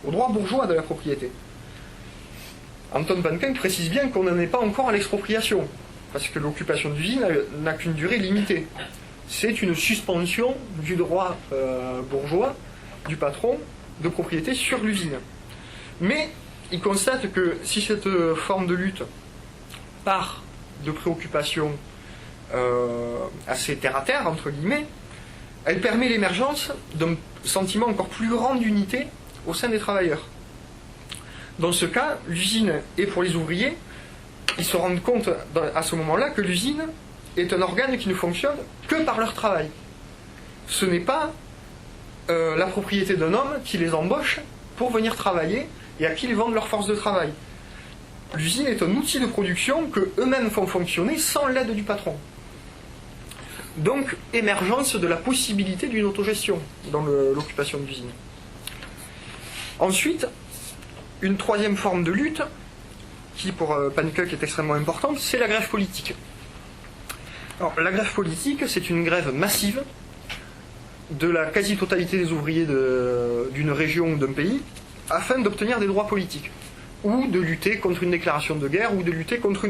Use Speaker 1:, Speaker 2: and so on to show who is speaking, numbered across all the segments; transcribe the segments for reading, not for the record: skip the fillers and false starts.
Speaker 1: au droit bourgeois de la propriété. Anton Pannekoek précise bien qu'on n'en est pas encore à l'expropriation, parce que l'occupation d'usine n'a qu'une durée limitée. C'est une suspension du droit bourgeois, du patron, de propriété sur l'usine. Mais il constate que si cette forme de lutte part de préoccupations assez terre-à-terre, entre guillemets, elle permet l'émergence d'un sentiment encore plus grand d'unité au sein des travailleurs. Dans ce cas, l'usine est pour les ouvriers, ils se rendent compte à ce moment-là que l'usine est un organe qui ne fonctionne que par leur travail. Ce n'est pas la propriété d'un homme qui les embauche pour venir travailler et à qui ils vendent leur force de travail. L'usine est un outil de production que eux-mêmes font fonctionner sans l'aide du patron. Donc, émergence de la possibilité d'une autogestion dans l'occupation de l'usine. Ensuite, une troisième forme de lutte, qui pour Pannekoek est extrêmement importante, c'est la grève politique. Alors, la grève politique, c'est une grève massive de la quasi-totalité des ouvriers d'une région ou d'un pays, afin d'obtenir des droits politiques, ou de lutter contre une déclaration de guerre, ou de lutter contre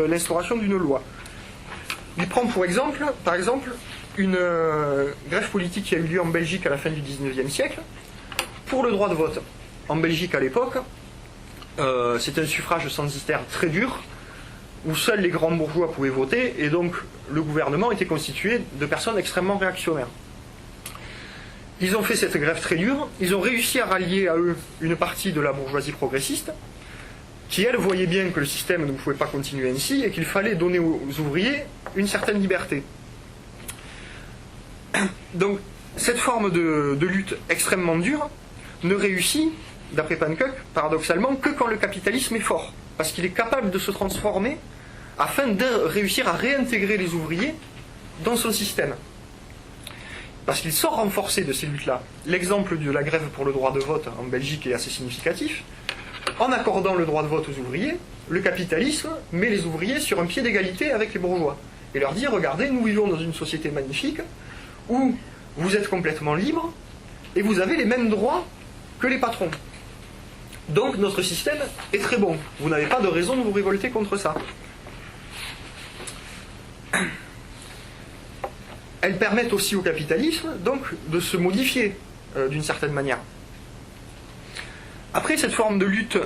Speaker 1: l'instauration d'une loi. Il prend par exemple, une grève politique qui a eu lieu en Belgique à la fin du XIXe siècle, pour le droit de vote. En Belgique à l'époque, c'était un suffrage censitaire très dur, où seuls les grands bourgeois pouvaient voter, et donc le gouvernement était constitué de personnes extrêmement réactionnaires. Ils ont fait cette grève très dure, ils ont réussi à rallier à eux une partie de la bourgeoisie progressiste, qui elle voyait bien que le système ne pouvait pas continuer ainsi, et qu'il fallait donner aux ouvriers une certaine liberté. Donc cette forme de lutte extrêmement dure ne réussit, d'après Pannekoek, paradoxalement, que quand le capitalisme est fort, parce qu'il est capable de se transformer afin de réussir à réintégrer les ouvriers dans son système. Parce qu'il sort renforcé de ces luttes-là. L'exemple de la grève pour le droit de vote en Belgique est assez significatif. En accordant le droit de vote aux ouvriers, le capitalisme met les ouvriers sur un pied d'égalité avec les bourgeois. Et leur dit, regardez, nous vivons dans une société magnifique, où vous êtes complètement libres, et vous avez les mêmes droits que les patrons. Donc notre système est très bon. Vous n'avez pas de raison de vous révolter contre ça. Elles permettent aussi au capitalisme donc de se modifier d'une certaine manière. Après cette forme de lutte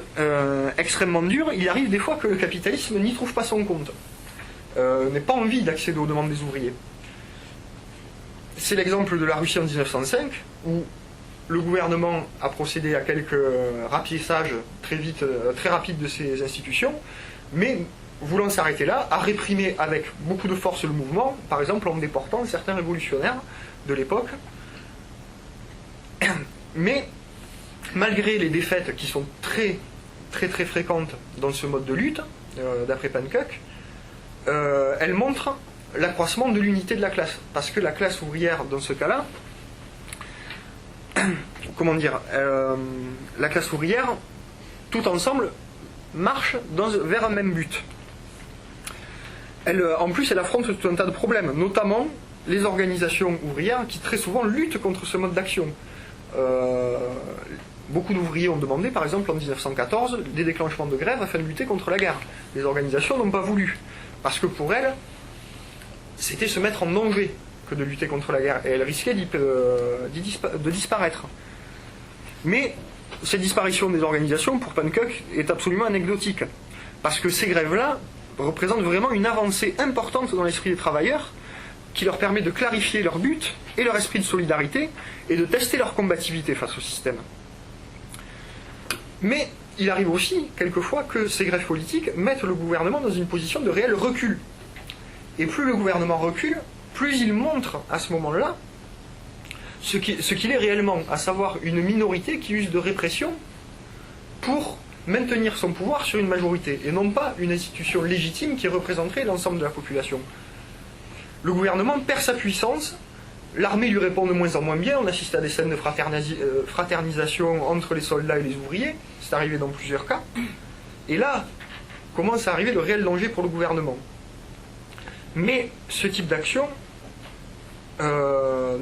Speaker 1: extrêmement dure, il arrive des fois que le capitalisme n'y trouve pas son compte, n'ait pas envie d'accéder aux demandes des ouvriers. C'est l'exemple de la Russie en 1905, où le gouvernement a procédé à quelques rapissages très rapides de ses institutions, mais voulant s'arrêter là, a réprimé avec beaucoup de force le mouvement, par exemple en déportant certains révolutionnaires de l'époque. Mais malgré les défaites qui sont très fréquentes dans ce mode de lutte, d'après Pannekoek, elles montrent l'accroissement de l'unité de la classe, parce que la classe ouvrière dans ce cas-là, la classe ouvrière, tout ensemble, marche vers un même but. En plus, elle affronte tout un tas de problèmes, notamment les organisations ouvrières qui très souvent luttent contre ce mode d'action. Beaucoup d'ouvriers ont demandé, par exemple en 1914, des déclenchements de grève afin de lutter contre la guerre. Les organisations n'ont pas voulu, parce que pour elles, c'était se mettre en danger que de lutter contre la guerre, et elles risquaient de disparaître. Mais cette disparition des organisations, pour Pannekoek, est absolument anecdotique, parce que ces grèves-là représentent vraiment une avancée importante dans l'esprit des travailleurs, qui leur permet de clarifier leur but et leur esprit de solidarité, et de tester leur combativité face au système. Mais il arrive aussi, quelquefois, que ces grèves politiques mettent le gouvernement dans une position de réel recul. Et plus le gouvernement recule, plus il montre à ce moment-là ce qu'il est réellement, à savoir une minorité qui use de répression pour maintenir son pouvoir sur une majorité, et non pas une institution légitime qui représenterait l'ensemble de la population. Le gouvernement perd sa puissance, l'armée lui répond de moins en moins bien, on assiste à des scènes de fraternisation entre les soldats et les ouvriers, c'est arrivé dans plusieurs cas, et là commence à arriver le réel danger pour le gouvernement. Mais ce type d'action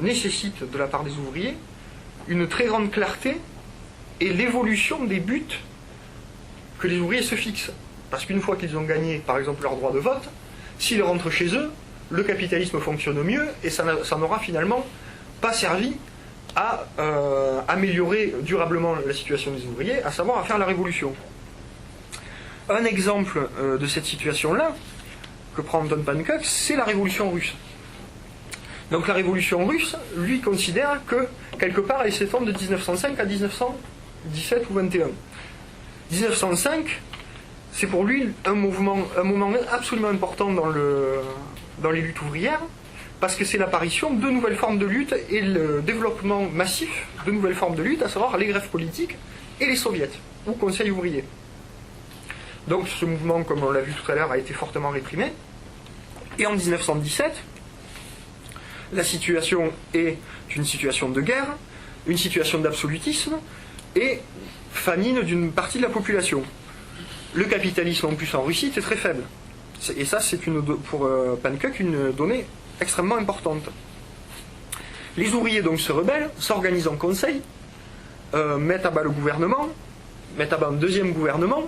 Speaker 1: nécessite de la part des ouvriers une très grande clarté et l'évolution des buts que les ouvriers se fixent. Parce qu'une fois qu'ils ont gagné, par exemple, leur droit de vote, s'ils rentrent chez eux, le capitalisme fonctionne mieux et ça n'aura finalement pas servi à améliorer durablement la situation des ouvriers, à savoir à faire la révolution. Un exemple de cette situation-là, que prend Anton Pankuk, c'est la révolution russe. Donc la révolution russe, lui, considère que, quelque part, elle s'étend de 1905 à 1917 ou 21. 1905, c'est pour lui un moment absolument important dans les luttes ouvrières, parce que c'est l'apparition de nouvelles formes de lutte et le développement massif de nouvelles formes de lutte, à savoir les grèves politiques et les soviets, ou conseils ouvriers. Donc ce mouvement, comme on l'a vu tout à l'heure, a été fortement réprimé. Et en 1917, la situation est une situation de guerre, une situation d'absolutisme et famine d'une partie de la population. Le capitalisme en plus en Russie est très faible. Et ça, c'est pour Pankuk une donnée extrêmement importante. Les ouvriers donc se rebellent, s'organisent en conseil, mettent à bas le gouvernement, mettent à bas un deuxième gouvernement,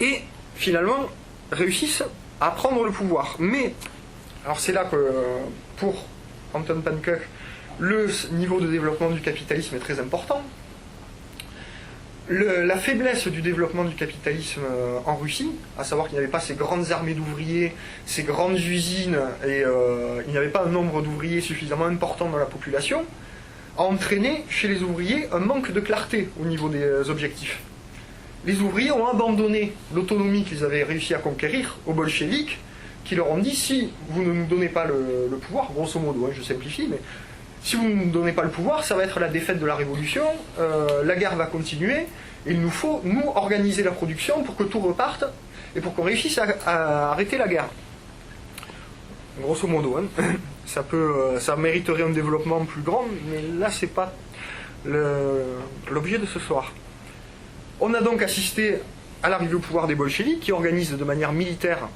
Speaker 1: et finalement réussissent à prendre le pouvoir. Mais, alors c'est là que pour Anton Pankuk, le niveau de développement du capitalisme est très important. La faiblesse du développement du capitalisme en Russie, à savoir qu'il n'y avait pas ces grandes armées d'ouvriers, ces grandes usines, et il n'y avait pas un nombre d'ouvriers suffisamment important dans la population, a entraîné chez les ouvriers un manque de clarté au niveau des objectifs. Les ouvriers ont abandonné l'autonomie qu'ils avaient réussi à conquérir aux bolcheviks, qui leur ont dit, si vous ne nous donnez pas le pouvoir, grosso modo, hein, je simplifie, mais si vous ne nous donnez pas le pouvoir, ça va être la défaite de la révolution, la guerre va continuer, et il nous faut, nous, organiser la production pour que tout reparte, et pour qu'on réussisse à arrêter la guerre. Grosso modo, hein. Ça mériterait un développement plus grand, mais là, c'est pas l'objet de ce soir. On a donc assisté à l'arrivée au pouvoir des bolcheviks, qui organisent de manière militaire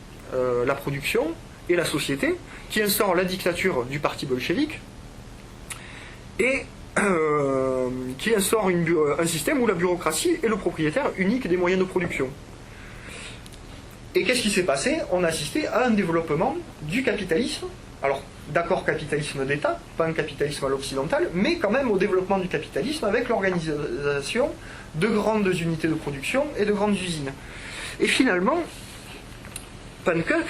Speaker 1: la production et la société, qui instaurent la dictature du parti bolchevique, et qui instaure un système où la bureaucratie est le propriétaire unique des moyens de production. Et qu'est-ce qui s'est passé? On a assisté à un développement du capitalisme, alors d'accord, capitalisme d'État, pas un capitalisme à l'occidental, mais quand même au développement du capitalisme avec l'organisation de grandes unités de production et de grandes usines. Et finalement, Pankuk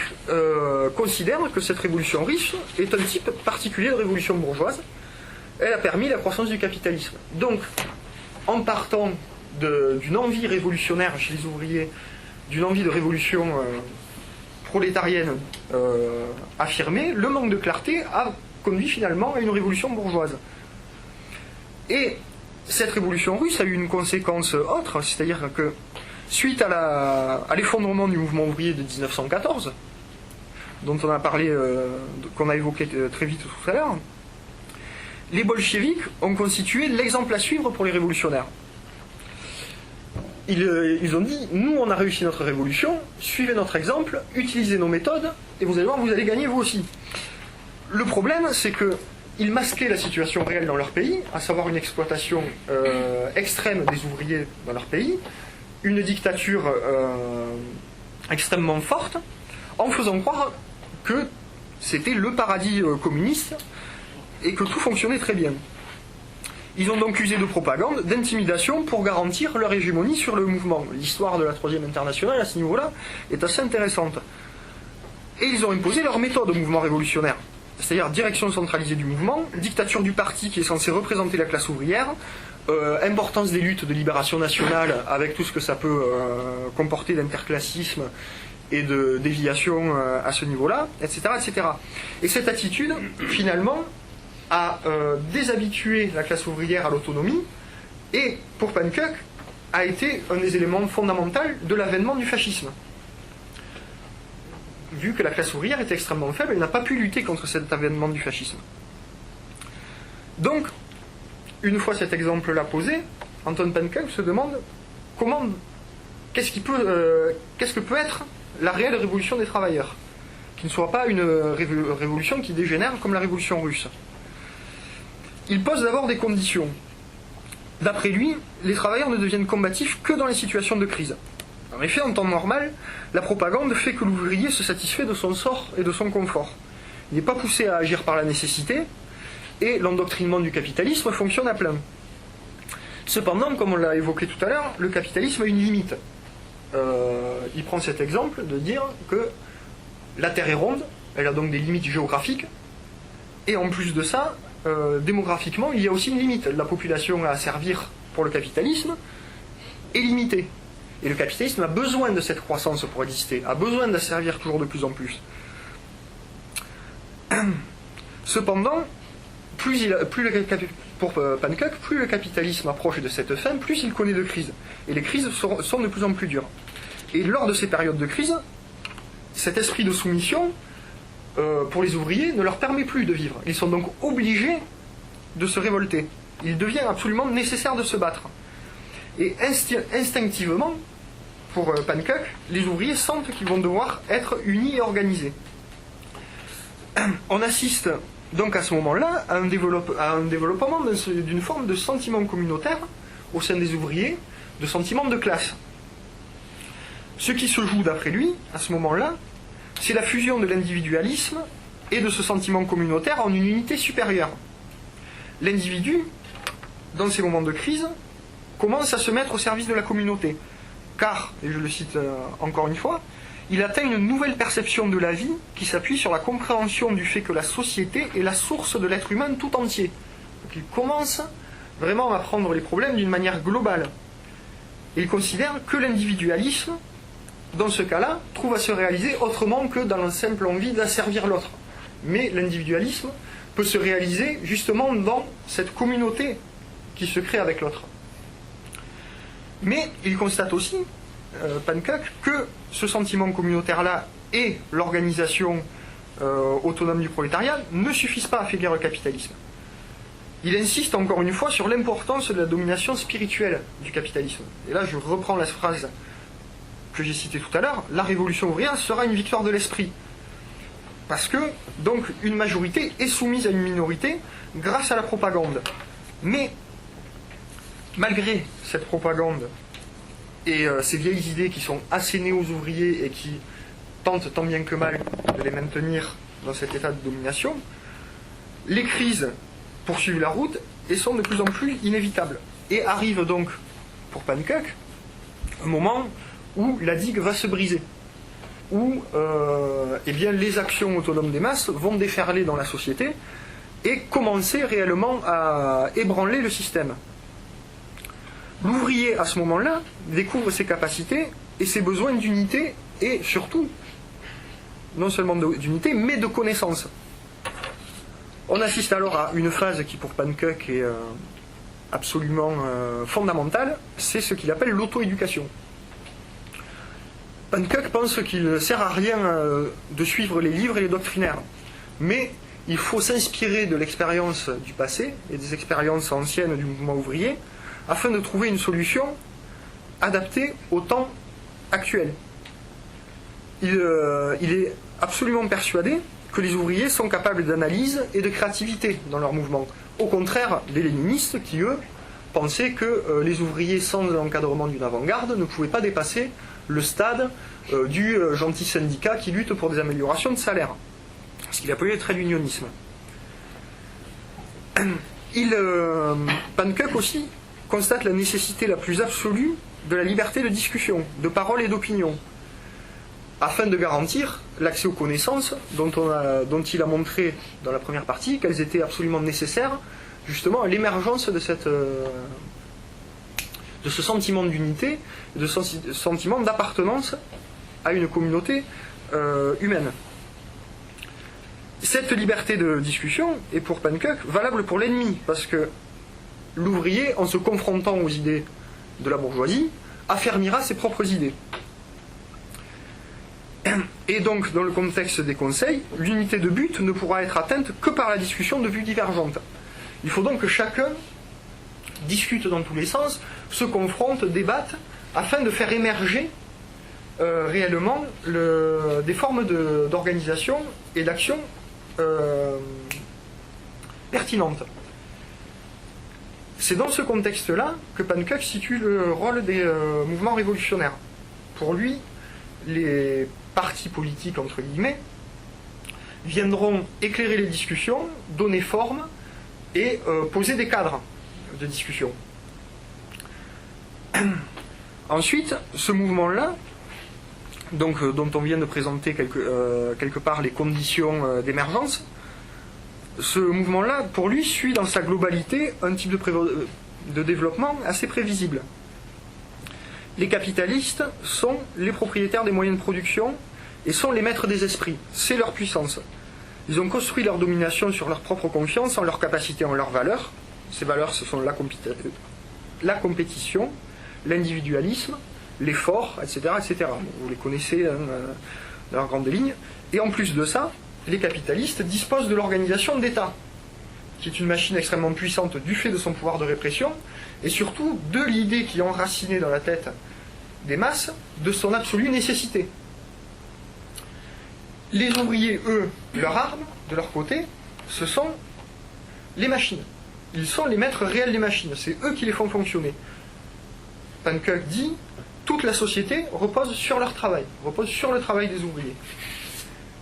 Speaker 1: considère que cette révolution russe est un type particulier de révolution bourgeoise. Elle a permis la croissance du capitalisme. Donc, en partant d'une envie révolutionnaire chez les ouvriers, d'une envie de révolution prolétarienne affirmée, le manque de clarté a conduit finalement à une révolution bourgeoise. Et cette révolution russe a eu une conséquence autre, c'est-à-dire que suite à l'effondrement du mouvement ouvrier de 1914, dont on a parlé, qu'on a évoqué très vite tout à l'heure, les bolcheviks ont constitué l'exemple à suivre pour les révolutionnaires. Ils ont dit, nous on a réussi notre révolution, suivez notre exemple, utilisez nos méthodes, et vous allez voir, vous allez gagner vous aussi. Le problème, c'est qu'ils masquaient la situation réelle dans leur pays, à savoir une exploitation extrême des ouvriers dans leur pays, une dictature extrêmement forte, en faisant croire que c'était le paradis communiste, et que tout fonctionnait très bien. Ils ont donc usé de propagande, d'intimidation pour garantir leur hégémonie sur le mouvement. L'histoire de la Troisième Internationale à ce niveau-là est assez intéressante. Et ils ont imposé leur méthode au mouvement révolutionnaire. C'est-à-dire direction centralisée du mouvement, dictature du parti qui est censé représenter la classe ouvrière, importance des luttes de libération nationale avec tout ce que ça peut comporter d'interclassisme et de déviation à ce niveau-là, etc., etc. Et cette attitude, finalement, a déshabitué la classe ouvrière à l'autonomie et, pour Pankuk, a été un des éléments fondamentaux de l'avènement du fascisme. Vu que la classe ouvrière était extrêmement faible, elle n'a pas pu lutter contre cet avènement du fascisme. Donc, une fois cet exemple-là posé, Anton Pankuk se demande qu'est-ce que peut être la réelle révolution des travailleurs, qui ne soit pas une révolution qui dégénère comme la révolution russe. Il pose d'abord des conditions. D'après lui, les travailleurs ne deviennent combatifs que dans les situations de crise. En effet, en temps normal, la propagande fait que l'ouvrier se satisfait de son sort et de son confort. Il n'est pas poussé à agir par la nécessité, et l'endoctrinement du capitalisme fonctionne à plein. Cependant, comme on l'a évoqué tout à l'heure, le capitalisme a une limite. Il prend cet exemple de dire que la Terre est ronde, elle a donc des limites géographiques, et en plus de ça, démographiquement, il y a aussi une limite. La population à servir pour le capitalisme est limitée. Et le capitalisme a besoin de cette croissance pour exister, a besoin d'asservir toujours de plus en plus. Cependant, pour Panckuk, plus le capitalisme approche de cette fin, plus il connaît de crises. Et les crises sont de plus en plus dures. Et lors de ces périodes de crise, cet esprit de soumission, pour les ouvriers, ne leur permet plus de vivre. Ils sont donc obligés de se révolter. Il devient absolument nécessaire de se battre. Et instinctivement, pour Panckuk, les ouvriers sentent qu'ils vont devoir être unis et organisés. On assiste donc à ce moment-là à un développement d'une forme de sentiment communautaire au sein des ouvriers, de sentiment de classe. Ce qui se joue d'après lui, à ce moment-là, c'est la fusion de l'individualisme et de ce sentiment communautaire en une unité supérieure. L'individu, dans ces moments de crise, commence à se mettre au service de la communauté, car, et je le cite encore une fois, il atteint une nouvelle perception de la vie qui s'appuie sur la compréhension du fait que la société est la source de l'être humain tout entier. Donc il commence vraiment à prendre les problèmes d'une manière globale. Et il considère que l'individualisme, dans ce cas-là, trouve à se réaliser autrement que dans la simple envie d'asservir l'autre. Mais l'individualisme peut se réaliser justement dans cette communauté qui se crée avec l'autre. Mais il constate aussi, Panckuk, que ce sentiment communautaire-là et l'organisation autonome du prolétariat ne suffisent pas à affaiblir le capitalisme. Il insiste encore une fois sur l'importance de la domination spirituelle du capitalisme. Et là, je reprends la phrase que j'ai citée tout à l'heure, la révolution ouvrière sera une victoire de l'esprit. Parce que, donc, une majorité est soumise à une minorité grâce à la propagande. Mais, malgré cette propagande et ces vieilles idées qui sont assénées aux ouvriers et qui tentent tant bien que mal de les maintenir dans cet état de domination, les crises poursuivent la route et sont de plus en plus inévitables. Et arrive donc, pour Panckuk, un moment où la digue va se briser, où eh bien, les actions autonomes des masses vont déferler dans la société et commencer réellement à ébranler le système. L'ouvrier, à ce moment-là, découvre ses capacités et ses besoins d'unité et surtout, non seulement d'unité, mais de connaissance. On assiste alors à une phase qui, pour Panckuk, est absolument fondamentale, c'est ce qu'il appelle l'auto-éducation. Panckuk pense qu'il ne sert à rien de suivre les livres et les doctrinaires, mais il faut s'inspirer de l'expérience du passé et des expériences anciennes du mouvement ouvrier afin de trouver une solution adaptée au temps actuel. Il est absolument persuadé que les ouvriers sont capables d'analyse et de créativité dans leur mouvement. Au contraire des léninistes qui, eux, pensaient que les ouvriers sans l'encadrement d'une avant-garde ne pouvaient pas dépasser le stade du gentil syndicat qui lutte pour des améliorations de salaire. Ce qu'il appelait le trade unionisme. Panckuk aussi constate la nécessité la plus absolue de la liberté de discussion, de parole et d'opinion, afin de garantir l'accès aux connaissances dont il a montré dans la première partie qu'elles étaient absolument nécessaires justement à l'émergence de ce sentiment d'unité, de ce sentiment d'appartenance à une communauté humaine. Cette liberté de discussion est pour Panckuk valable pour l'ennemi, parce que l'ouvrier, en se confrontant aux idées de la bourgeoisie, affermira ses propres idées. Et donc, dans le contexte des conseils, l'unité de but ne pourra être atteinte que par la discussion de vues divergentes. Il faut donc que chacun discute dans tous les sens, se confronte, débatte, afin de faire émerger réellement des formes d'organisation et d'action pertinentes. C'est dans ce contexte-là que Pankuk situe le rôle des mouvements révolutionnaires. Pour lui, les partis politiques, entre guillemets, viendront éclairer les discussions, donner forme et poser des cadres de discussion. Ensuite, ce mouvement-là, donc, dont on vient de présenter quelque part les conditions d'émergence, ce mouvement-là, pour lui, suit dans sa globalité un type de développement assez prévisible. Les capitalistes sont les propriétaires des moyens de production et sont les maîtres des esprits. C'est leur puissance. Ils ont construit leur domination sur leur propre confiance, en leur capacité, en leurs valeurs. Ces valeurs, ce sont la compétition, l'individualisme, l'effort, etc., etc. Vous les connaissez dans leurs grandes lignes. Et en plus de ça, les capitalistes disposent de l'organisation d'État, qui est une machine extrêmement puissante du fait de son pouvoir de répression, et surtout de l'idée qui est enracinée dans la tête des masses de son absolue nécessité. Les ouvriers, eux, leur arme, de leur côté, ce sont les machines. Ils sont les maîtres réels des machines, c'est eux qui les font fonctionner. Pankuk dit, toute la société repose sur leur travail, repose sur le travail des ouvriers.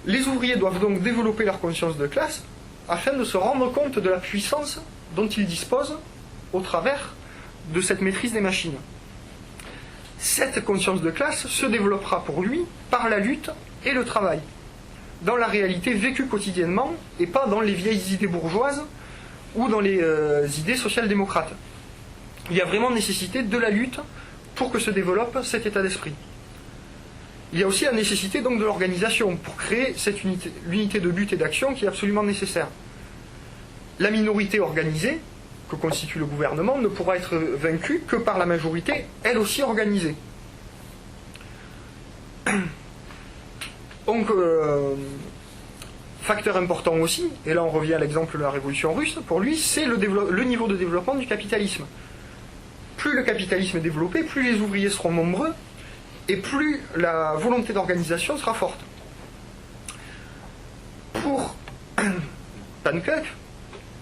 Speaker 1: Les ouvriers doivent donc développer leur conscience de classe afin de se rendre compte de la puissance dont ils disposent au travers de cette maîtrise des machines. Cette conscience de classe se développera pour lui par la lutte et le travail, dans la réalité vécue quotidiennement et pas dans les vieilles idées bourgeoises ou dans les idées social-démocrates. Il y a vraiment nécessité de la lutte pour que se développe cet état d'esprit. Il y a aussi la nécessité donc de l'organisation pour créer l'unité de lutte et d'action qui est absolument nécessaire. La minorité organisée, que constitue le gouvernement, ne pourra être vaincue que par la majorité, elle aussi organisée. Donc, facteur important aussi, et là on revient à l'exemple de la révolution russe, pour lui c'est le niveau de développement du capitalisme. Plus le capitalisme est développé, plus les ouvriers seront nombreux, et plus la volonté d'organisation sera forte. Pour Pankuk,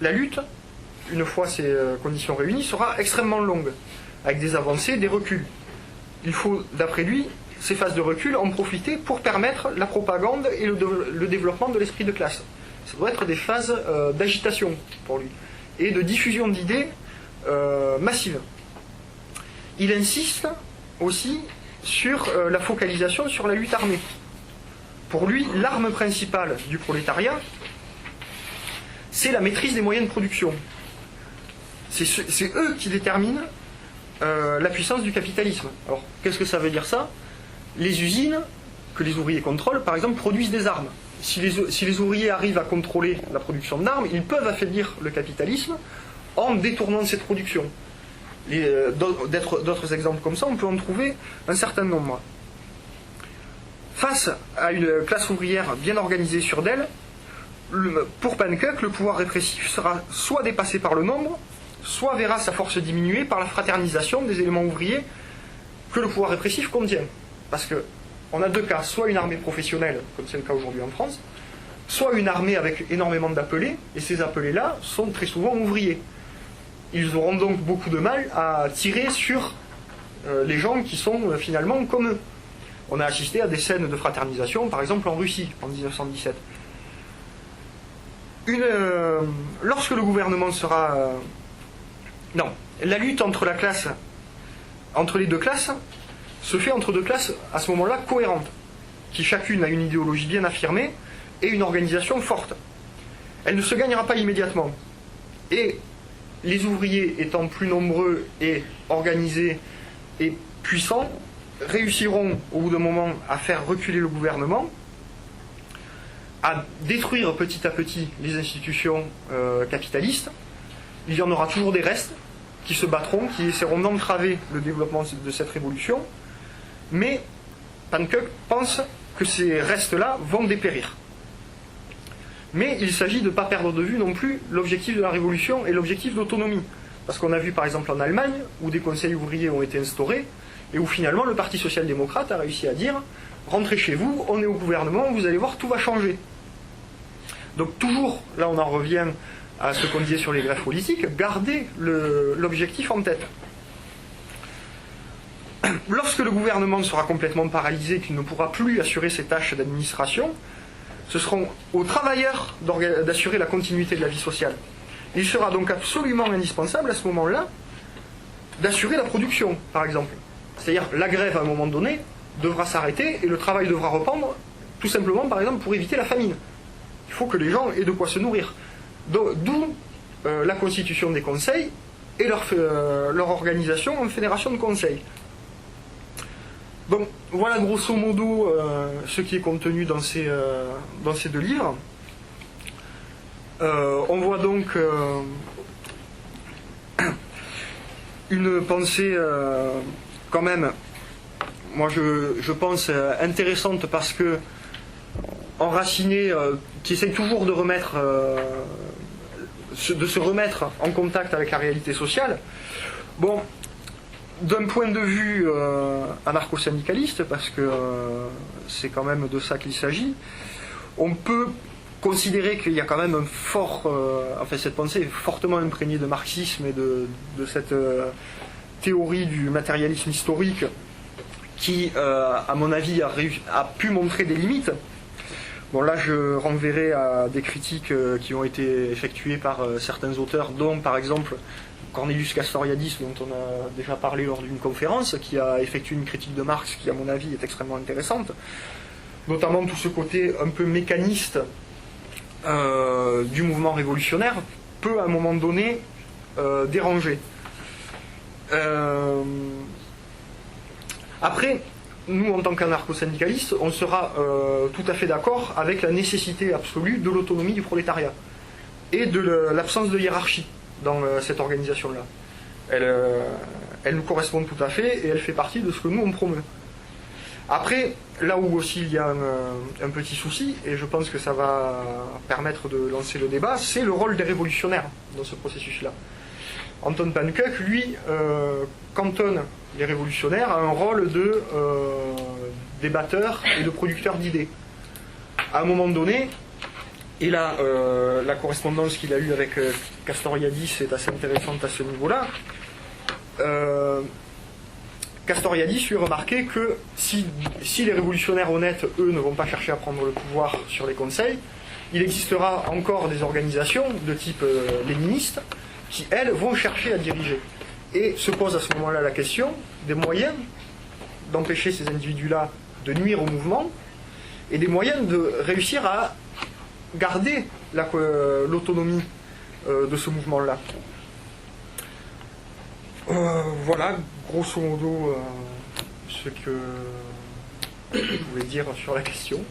Speaker 1: la lutte, une fois ces conditions réunies, sera extrêmement longue, avec des avancées, des reculs. Il faut, d'après lui, ces phases de recul en profiter pour permettre la propagande et le développement de l'esprit de classe. Ça doit être des phases d'agitation pour lui, et de diffusion d'idées massive. Il insiste aussi sur la focalisation sur la lutte armée. Pour lui, l'arme principale du prolétariat, c'est la maîtrise des moyens de production. C'est eux qui déterminent la puissance du capitalisme. Alors, qu'est-ce que ça veut dire ça? Les usines que les ouvriers contrôlent, par exemple, produisent des armes. Si les ouvriers arrivent à contrôler la production d'armes, ils peuvent affaiblir le capitalisme en détournant cette production. D'autres exemples comme ça, on peut en trouver un certain nombre. Face à une classe ouvrière bien organisée sur d'elle, pour Pankuk, le pouvoir répressif sera soit dépassé par le nombre, soit verra sa force diminuée par la fraternisation des éléments ouvriers que le pouvoir répressif contient. Parce que on a deux cas, soit une armée professionnelle, comme c'est le cas aujourd'hui en France, soit une armée avec énormément d'appelés, et ces appelés-là sont très souvent ouvriers. Ils auront donc beaucoup de mal à tirer sur les gens qui sont finalement comme eux. On a assisté à des scènes de fraternisation, par exemple en Russie, en 1917. Lorsque le gouvernement sera... la lutte entre les deux classes se fait entre deux classes à ce moment-là cohérentes, qui chacune a une idéologie bien affirmée et une organisation forte. Elle ne se gagnera pas immédiatement. Et les ouvriers étant plus nombreux et organisés et puissants, réussiront au bout d'un moment à faire reculer le gouvernement, à détruire petit à petit les institutions capitalistes. Il y en aura toujours des restes qui se battront, qui essaieront d'entraver le développement de cette révolution, mais Pankuk pense que ces restes-là vont dépérir. Mais il s'agit de ne pas perdre de vue non plus l'objectif de la révolution et l'objectif d'autonomie. Parce qu'on a vu par exemple en Allemagne, où des conseils ouvriers ont été instaurés, et où finalement le Parti social-démocrate a réussi à dire « rentrez chez vous, on est au gouvernement, vous allez voir, tout va changer ». Donc toujours, là on en revient à ce qu'on disait sur les greffes politiques, garder l'objectif en tête. Lorsque le gouvernement sera complètement paralysé, qu'il ne pourra plus assurer ses tâches d'administration, ce seront aux travailleurs d'assurer la continuité de la vie sociale. Il sera donc absolument indispensable à ce moment-là d'assurer la production, par exemple. C'est-à-dire la grève à un moment donné devra s'arrêter et le travail devra reprendre, tout simplement par exemple pour éviter la famine. Il faut que les gens aient de quoi se nourrir. D'où la constitution des conseils et leur organisation en fédération de conseils. Donc voilà grosso modo ce qui est contenu dans ces deux livres. On voit donc une pensée quand même, moi je pense intéressante parce que enracinée, qui essaye toujours de se remettre en contact avec la réalité sociale. Bon, d'un point de vue anarcho-syndicaliste, parce que c'est quand même de ça qu'il s'agit, on peut considérer qu'il y a quand même un fort, cette pensée est fortement imprégnée de marxisme et de cette théorie du matérialisme historique qui, à mon avis, a pu montrer des limites. Bon, là, je renverrai à des critiques qui ont été effectuées par certains auteurs, dont, par exemple, Cornelius Castoriadis, dont on a déjà parlé lors d'une conférence, qui a effectué une critique de Marx qui, à mon avis, est extrêmement intéressante. Notamment tout ce côté un peu mécaniste du mouvement révolutionnaire peut, à un moment donné, déranger. Après, nous, en tant qu'anarcho-syndicalistes, on sera tout à fait d'accord avec la nécessité absolue de l'autonomie du prolétariat et de l'absence de hiérarchie dans cette organisation-là. Elle nous correspond tout à fait et elle fait partie de ce que nous, on promeut. Après, là où aussi il y a un petit souci, et je pense que ça va permettre de lancer le débat, c'est le rôle des révolutionnaires dans ce processus-là. Anton Pannekoek, lui, cantonne les révolutionnaires à un rôle de débatteur et de producteur d'idées. À un moment donné, et là, la correspondance qu'il a eue avec Castoriadis est assez intéressante à ce niveau-là, Castoriadis lui remarquait que si les révolutionnaires honnêtes, eux, ne vont pas chercher à prendre le pouvoir sur les conseils, il existera encore des organisations de type léniniste qui, elles, vont chercher à diriger. Et se pose à ce moment-là la question des moyens d'empêcher ces individus-là de nuire au mouvement et des moyens de réussir à garder l'autonomie de ce mouvement-là. Voilà, grosso modo, ce que je pouvais dire sur la question.